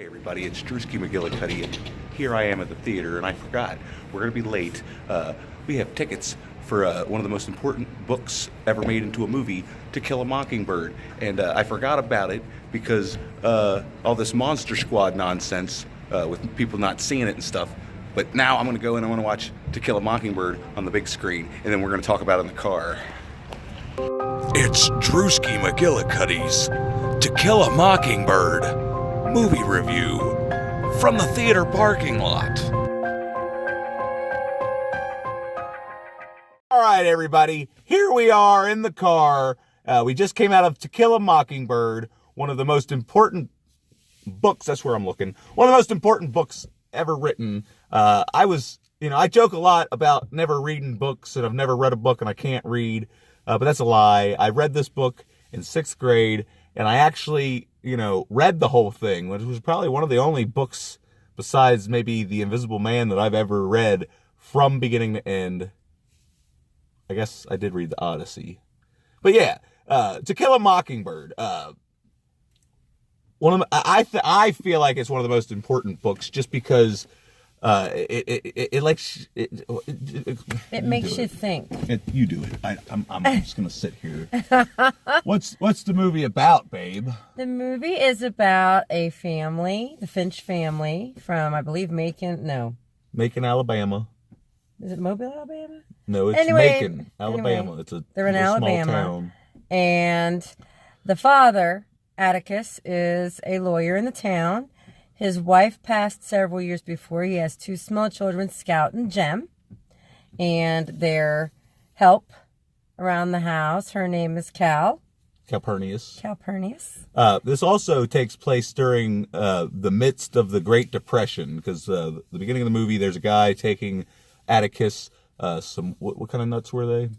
Hey everybody, it's Drewski McGillicuddy, and here I am at the theater, and I forgot. We're going to be late. We have tickets for one of the most important books ever made into a movie, To Kill a Mockingbird, and I forgot about it because all this Monster Squad nonsense with people not seeing it and stuff. But now I'm going to go and I want to watch To Kill a Mockingbird on the big screen, and then we're going to talk about it in the car. It's Drewski McGillicuddy's To Kill a Mockingbird movie review from the theater parking lot. All right, everybody, here we are in the car. We just came out of To Kill a Mockingbird, one of the most important books. That's where I'm looking. One of the most important books ever written. I joke a lot about never reading books, and I've never read a book and I can't read, but that's a lie. I read this book in 6th grade, and I actually, read the whole thing, which was probably one of the only books besides maybe The Invisible Man that I've ever read from beginning to end. I guess I did read the Odyssey. But yeah, To Kill a Mockingbird. I feel like it's one of the most important books just because it makes you think. You do it. I'm just gonna sit here. What's the movie about, babe? The movie is about a family, the Finch family from, I believe, Macon, Alabama. Is it Mobile, Alabama? No, it's Macon, Alabama. They're in a Alabama. Small town. And the father, Atticus, is a lawyer in the town. His wife passed several years before. He has 2 small children, Scout and Jem, and their help around the house. Her name is Calpurnius. This also takes place during the midst of the Great Depression, because the beginning of the movie, there's a guy taking Atticus what kind of nuts were they?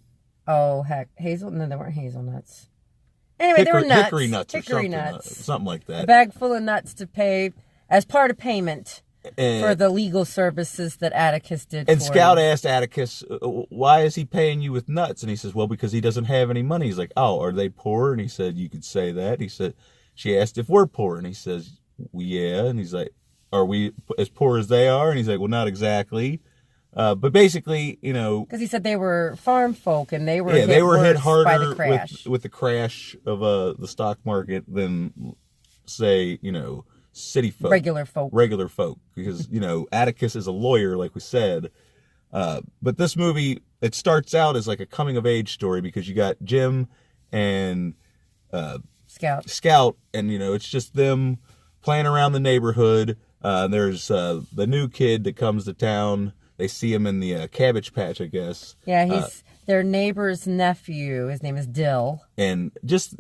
Oh, heck. No, they weren't hazelnuts. Anyway, they were nuts. Hickory nuts. Something like that. A bag full of nuts to pay as part of payment for the legal services that Atticus did. And Scout asked Atticus, why is he paying you with nuts? And he says, well, because he doesn't have any money. He's like, oh, are they poor? And he said, you could say that. He said, she asked if we're poor. And he says, well, yeah. And he's like, are we as poor as they are? And he's like, well, not exactly. But basically, because he said they were farm folk and they were hit harder by the crash. with the crash of the stock market than, say, city folk, regular folk, because Atticus is a lawyer, like we said. But this movie, it starts out as like a coming of age story because you got Jim and Scout, and it's just them playing around the neighborhood. There's the new kid that comes to town. They see him in the Cabbage Patch, I guess. Yeah, he's their neighbor's nephew. His name is Dill. And just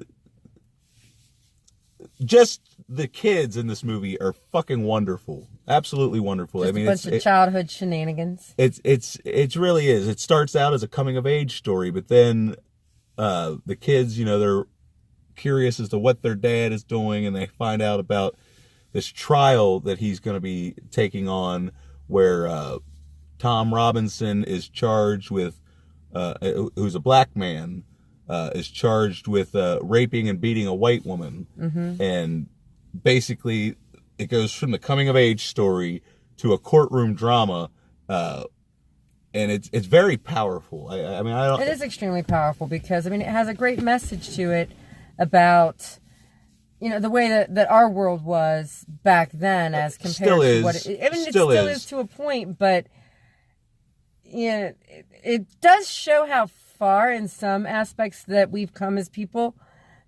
the kids in this movie are fucking wonderful. Absolutely wonderful. Just a bunch of childhood shenanigans. It really is. It starts out as a coming of age story, but then the kids, they're curious as to what their dad is doing, and they find out about this trial that he's going to be taking on where Tom Robinson is charged with, who's a black man, is charged with raping and beating a white woman. Mm-hmm. And basically, it goes from the coming of age story to a courtroom drama, and it's very powerful. It is extremely powerful because it has a great message to it about the way that our world was back then as compared to what it still is to a point, but it does show how far in some aspects that we've come as people.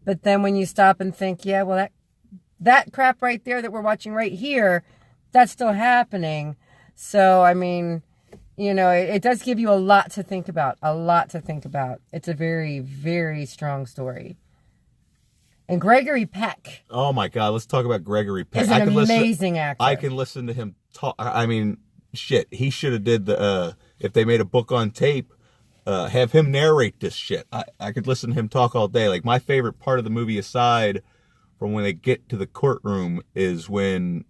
But then when you stop and think, that crap right there that we're watching right here, that's still happening. So, it does give you a lot to think about. It's a very, very strong story. And Gregory Peck. Oh my God, let's talk about Gregory Peck. He's an amazing actor. I can listen to him talk. Shit, he should have did if they made a book on tape, have him narrate this shit. I could listen to him talk all day. Like, my favorite part of the movie, aside from when they get to the courtroom, is when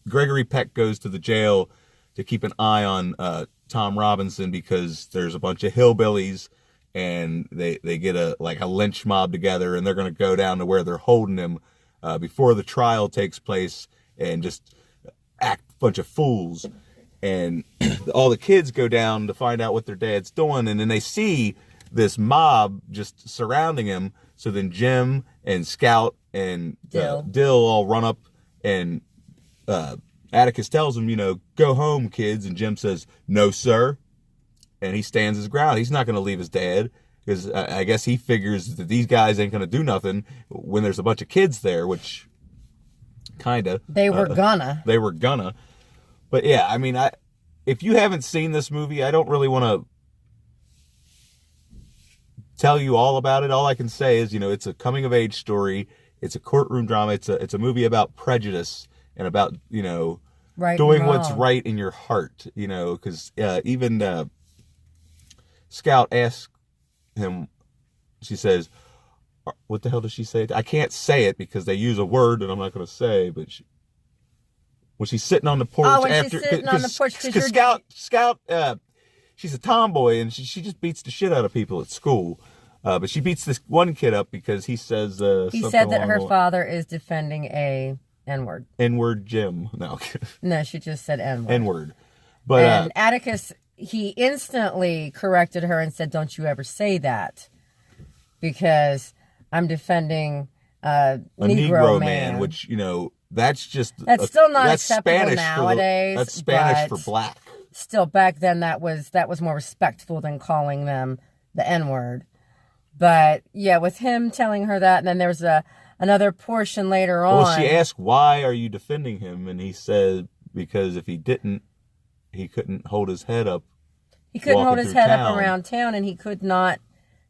Gregory Peck goes to the jail to keep an eye on Tom Robinson because there's a bunch of hillbillies and they get a lynch mob together, and they're going to go down to where they're holding him before the trial takes place and just act a bunch of fools. And all the kids go down to find out what their dad's doing, and then they see this mob just surrounding him. So then Jim and Scout and Dill all run up, and Atticus tells him, go home, kids. And Jim says, no, sir. And he stands his ground. He's not going to leave his dad, because I guess he figures that these guys ain't going to do nothing when there's a bunch of kids there, which kind of. They were gonna. They were gonna. But yeah, I mean, if you haven't seen this movie, I don't really want to tell you all about it. All I can say is, it's a coming of age story. It's a courtroom drama. It's a movie about prejudice and about, right doing what's right in your heart, because even Scout asks him, she says, what the hell does she say? I can't say it because they use a word that I'm not going to say, but when she's sitting on the porch because Scout, she's a tomboy, and she just beats the shit out of people at school. But she beats this one kid up because he says he said that her father is defending a N-word. N-word Jim. No, she just said N-word. N-word. But and Atticus, he instantly corrected her and said, don't you ever say that, because I'm defending a Negro man, which, that's still not acceptable Spanish nowadays. That's Spanish for black. Still, back then that was more respectful than calling them the N-word. But yeah, with him telling her that, and then there's another portion later on. Well, she asked, why are you defending him? And he said, because if he didn't, he couldn't hold his head up. He couldn't hold his head up around town, and he could not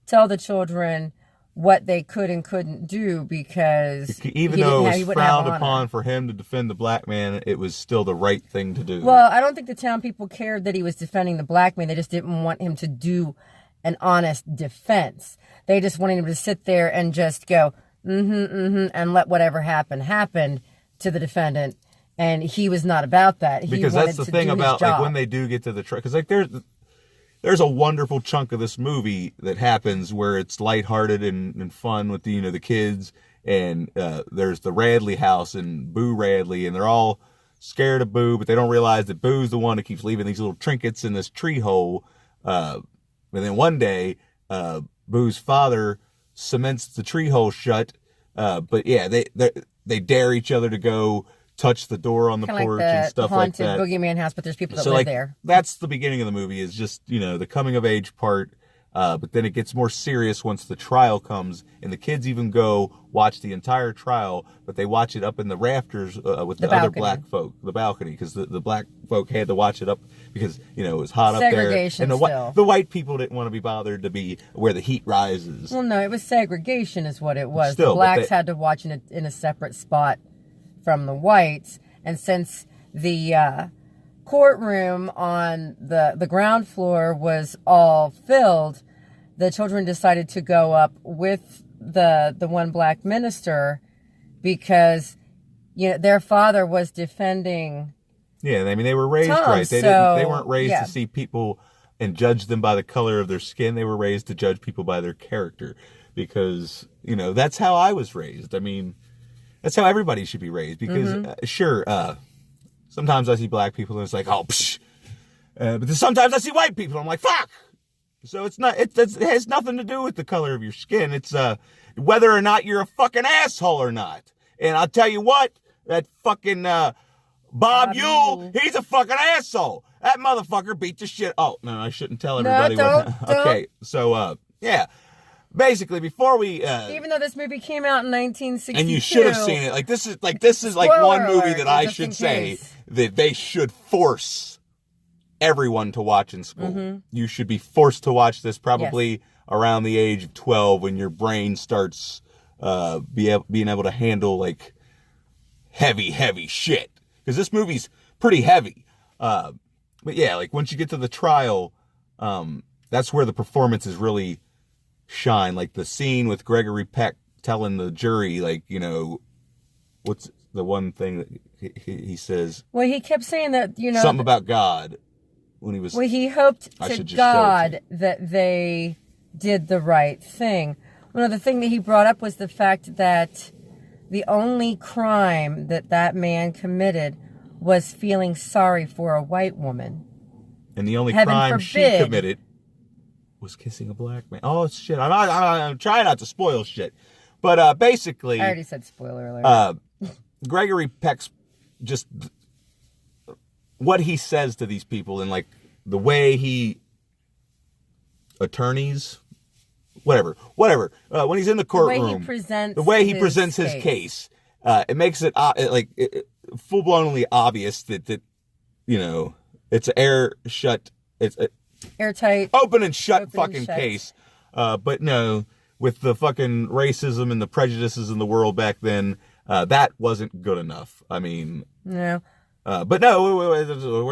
tell the children what they could and couldn't do, because even though it was frowned upon for him to defend the black man, it was still the right thing to do. Well, I don't think the town people cared that he was defending the black man. They just didn't want him to do an honest defense. They just wanted him to sit there and just go, and let whatever happen to the defendant. And he was not about that. Because that's the thing about, like, when they do get to the trial, because like there's a wonderful chunk of this movie that happens where it's lighthearted and fun with the kids, and there's the Radley house and Boo Radley, and they're all scared of Boo, but they don't realize that Boo's the one that keeps leaving these little trinkets in this tree hole. And then one day, Boo's father cements the tree hole shut. But yeah, they dare each other to go touch the door on the porch and stuff like that. Haunted boogeyman house, but there's people that live there. That's the beginning of the movie, is just, the coming of age part. But then it gets more serious once the trial comes, and the kids even go watch the entire trial, but they watch it up in the rafters with the other black folk, the balcony, because the black folk had to watch it up because, it was hot up there. Segregation And the white people didn't want to be bothered to be where the heat rises. Well, no, it was segregation is what it was. Still, the blacks had to watch in a separate spot from the whites. And since the courtroom on the ground floor was all filled, the children decided to go up with the one black minister, because their father was defending. Yeah, I mean, they were raised right. They weren't raised to see people and judge them by the color of their skin. They were raised to judge people by their character, because that's how I was raised. I mean, that's how everybody should be raised, because sometimes I see black people and it's like, oh, psh. But then sometimes I see white people and I'm like, fuck. So it has nothing to do with the color of your skin. It's whether or not you're a fucking asshole or not. And I'll tell you what, that fucking Bob Yule, he's a fucking asshole. That motherfucker beat the shit. Oh, no, I shouldn't tell everybody. Don't. Okay, so, yeah. Basically, before we even though this movie came out in 1962, and you should have seen it, this is one movie that I should say that they should force everyone to watch in school. Mm-hmm. You should be forced to watch this probably around the age of 12, when your brain starts being able to handle like heavy shit, because this movie's pretty heavy. But yeah, like once you get to the trial, that's where the performances really shine. Like the scene with Gregory Peck telling the jury, like, what's the one thing that he says? Well, he kept saying that, something about God when he was. Well, he hoped to God that they did the right thing. Well, the thing that he brought up was the fact that the only crime that man committed was feeling sorry for a white woman. And the only Heaven crime she forbid. committed was kissing a black man. Oh, shit. I'm trying not to spoil shit. But basically... I already said spoiler alert. Gregory Peck's just... what he says to these people and, like, the way he... attorneys... Whatever. When he's in the courtroom... the way he presents his case. It makes it, full-blownly obvious that, you know, it's an airtight, open and shut case. But no, with the fucking racism and the prejudices in the world back then, that wasn't good enough. I mean, no. But no, we're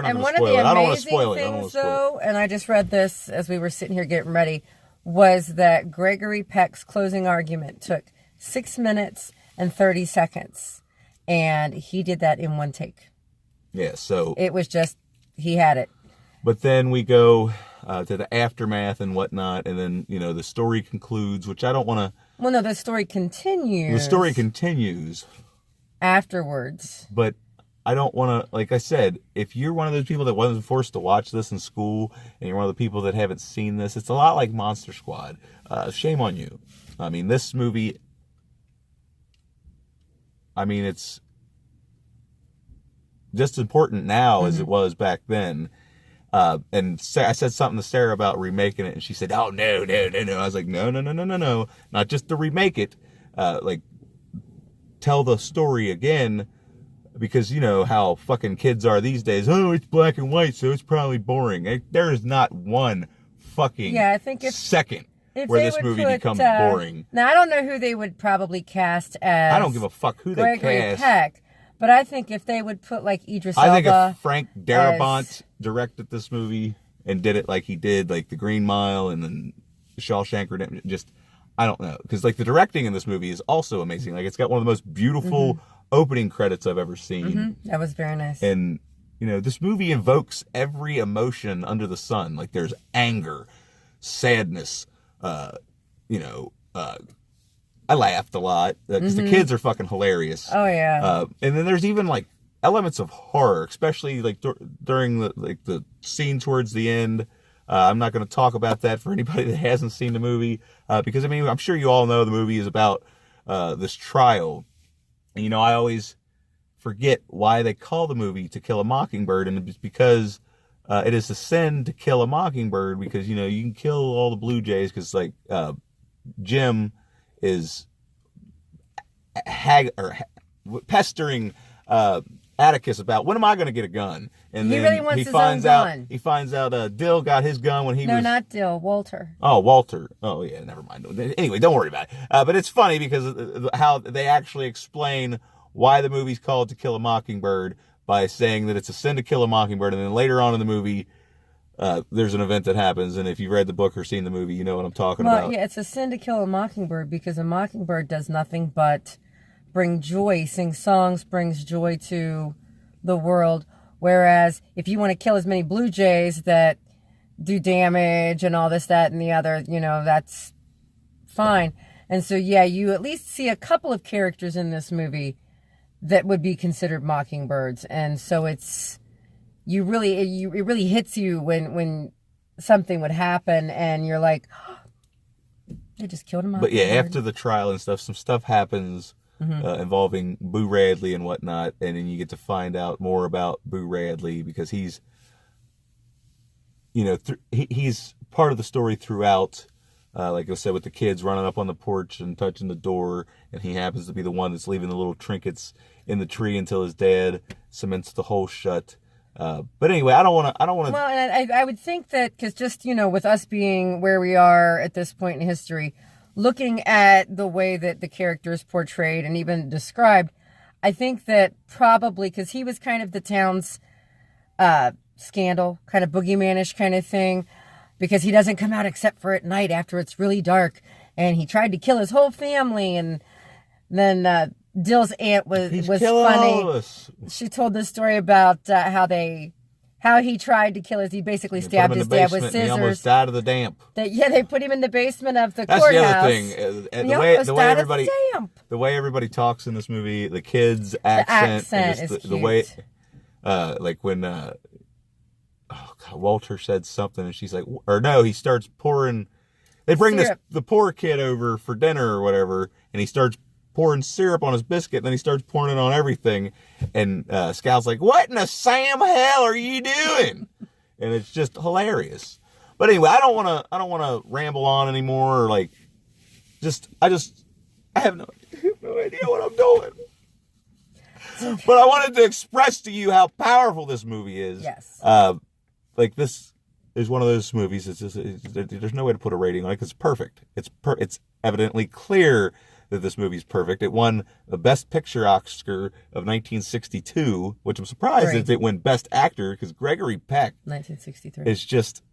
not going to spoil it. I don't want to spoil it. Things, though, and I just read this as we were sitting here getting ready, was that Gregory Peck's closing argument took 6 minutes and 30 seconds, and he did that in one take. Yeah, so it was just, he had it. But then we go to the aftermath and whatnot, and then, you know, the story concludes, which I don't want to... Well, no, the story continues. The story continues. Afterwards. But I don't want to... Like I said, if you're one of those people that wasn't forced to watch this in school, and you're one of the people that haven't seen this, it's a lot like Monster Squad. Shame on you. I mean, this movie... I mean, it's just as important now as it was back then. And I said something to Sarah about remaking it, and she said, "Oh, no. I was like, no. Not just to remake it. Tell the story again, because you know how fucking kids are these days. Oh, it's black and white, so it's probably boring. There is not one fucking second where this movie becomes boring. Now, I don't know who they would probably cast as... I don't give a fuck who they cast. Gregory Peck. But I think if they would put, like, Idris Elba... I think if Frank Darabont directed this movie and did it like he did, like, The Green Mile and then Shawshank Redemption, just... I don't know. Because, like, the directing in this movie is also amazing. Like, it's got one of the most beautiful opening credits I've ever seen. That was very nice. And, you know, this movie evokes every emotion under the sun. Like, there's anger, sadness, I laughed a lot because the kids are fucking hilarious. Oh yeah. And then there's even like elements of horror, especially like during the scene towards the end. I'm not going to talk about that for anybody that hasn't seen the movie because I mean I'm sure you all know the movie is about this trial. And, you know, I always forget why they call the movie To Kill a Mockingbird, and it's because it is a sin to kill a mockingbird because, you know, you can kill all the blue jays because, like, Jim is pestering Atticus about, when am I going to get a gun? And he then really wants he his finds own out, gun. He finds out Dill got his gun when he was... No, not Dill, Walter. Oh, Walter. Oh, yeah, never mind. Anyway, don't worry about it. But it's funny because how they actually explain why the movie's called To Kill a Mockingbird by saying that it's a sin to kill a mockingbird, and then later on in the movie, there's an event that happens, and if you've read the book or seen the movie, you know what I'm talking about. Well, yeah, it's a sin to kill a mockingbird because a mockingbird does nothing but bring joy, sing songs, brings joy to the world, whereas if you want to kill as many blue jays that do damage and all this, that, and the other, you know, that's fine. And so, yeah, you at least see a couple of characters in this movie that would be considered mockingbirds, and so it really hits you when something would happen, and you're like, oh, they just killed him. But yeah, after the trial and stuff, some stuff happens involving Boo Radley and whatnot, and then you get to find out more about Boo Radley because he's, you know, he's part of the story throughout. Like I said, with the kids running up on the porch and touching the door, and he happens to be the one that's leaving the little trinkets in the tree until his dad cements the hole shut. But anyway, I don't want to. Well, and I would think that because just, you know, with us being where we are at this point in history, looking at the way that the character is portrayed and even described, I think that probably because he was kind of the town's scandal, kind of boogeyman-ish kind of thing. Because he doesn't come out except for at night after it's really dark. And he tried to kill his whole family. And then Dill's aunt was funny. She told this story about how how he tried to kill us. He basically They put stabbed him in his the dad basement with and he almost scissors. died of the damp. They put him in the basement of the That's courthouse. the other thing. And The he way almost died of everybody damp. the way everybody talks in this movie, the kids' accent, and accent just is the way, cute. like when Walter said something, and she's like, or no, he starts pouring. They bring the poor kid over for dinner or whatever, and he starts pouring syrup on his biscuit, and then he starts pouring it on everything, and Scout's like, "What in the Sam hell are you doing?" And it's just hilarious. But anyway, I don't want to ramble on anymore. Or like, I have no idea what I'm doing. But I wanted to express to you how powerful this movie is. Yes. Like, this is one of those movies. There's no way to put a rating on it because it's perfect. It's evidently clear that this movie's perfect. It won the Best Picture Oscar of 1962, which I'm surprised that it won Best Actor because Gregory Peck 1963 is just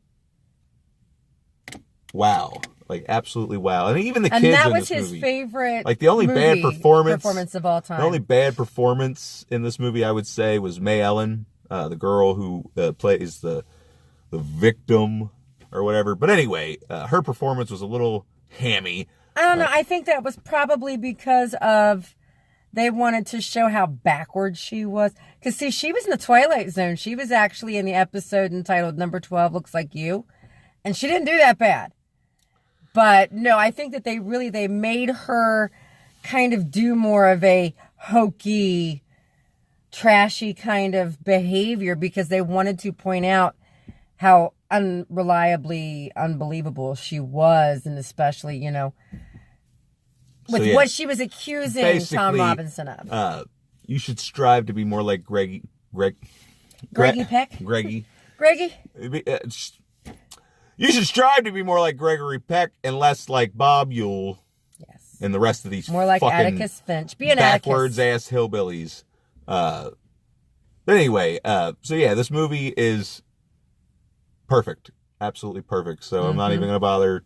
wow, like absolutely wow. And even the and kids that in was this his movie, favorite. like the only bad performance of all time. The only bad performance in this movie, I would say, was May Ellen, the girl who plays the victim or whatever. But anyway, her performance was a little hammy. I don't know. I think that was probably because of they wanted to show how backward she was. Because, see, she was in the Twilight Zone. She was actually in the episode entitled Number 12 Looks Like You. And she didn't do that bad. But, no, I think that they made her kind of do more of a hokey, trashy kind of behavior because they wanted to point out how unreliably unbelievable she was. And especially, with what she was accusing Tom Robinson of. You should strive to be more like Greggy Peck? Greggy. You should strive to be more like Gregory Peck and less like Bob Yule. Yes. And the rest of these more like fucking Atticus Finch. Be an backwards Atticus. ass hillbillies. But anyway, so yeah, this movie is perfect. Absolutely perfect. So I'm not even going to bother.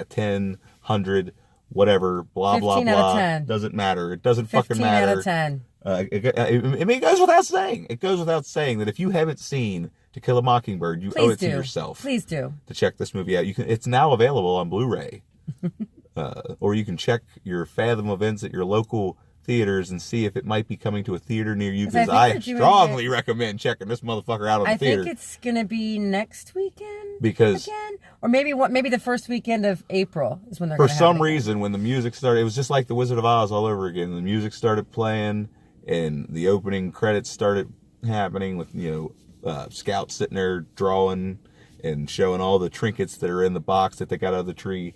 10, 100, whatever, blah, blah, 15 blah. out of 10. Doesn't matter. It doesn't fucking 15 matter. out of 10. It goes without saying. It goes without saying that if you haven't seen To Kill a Mockingbird, you owe it to yourself. Please do. To check this movie out. It's now available on Blu-ray. Or you can check your Fathom events at your local theaters and see if it might be coming to a theater near you, because I strongly recommend checking this motherfucker out on the theater. I think it's going to be next weekend. Because again? Or maybe the first weekend of April is when they're for going to have some reason, when the music started, it was just like The Wizard of Oz all over again. The music started playing and the opening credits started happening with, Scout sitting there drawing and showing all the trinkets that are in the box that they got out of the tree.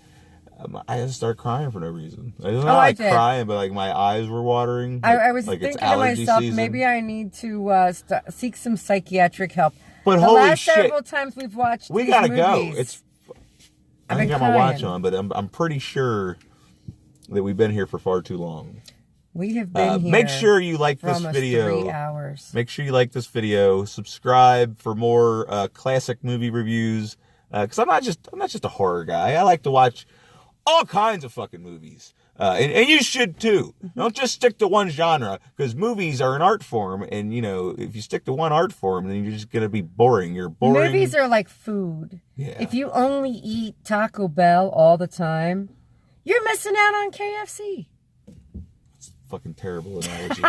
I just started crying for no reason. I didn't crying, but like my eyes were watering. I was like thinking to myself, season. maybe I need to seek some psychiatric help. But the holy last shit, several times we've watched we these gotta movies, go. I think I'm gonna watch on, but I'm pretty sure that we've been here for far too long. We have been here. Make sure you like for this almost video. 3 hours. Make sure you like this video. Subscribe for more classic movie reviews. Because I'm not just a horror guy. I like to watch all kinds of fucking movies. And you should too. Don't just stick to one genre, because movies are an art form. And, if you stick to one art form, then you're just going to be boring. You're boring. Movies are like food. Yeah. If you only eat Taco Bell all the time, you're missing out on KFC. It's a fucking terrible analogy.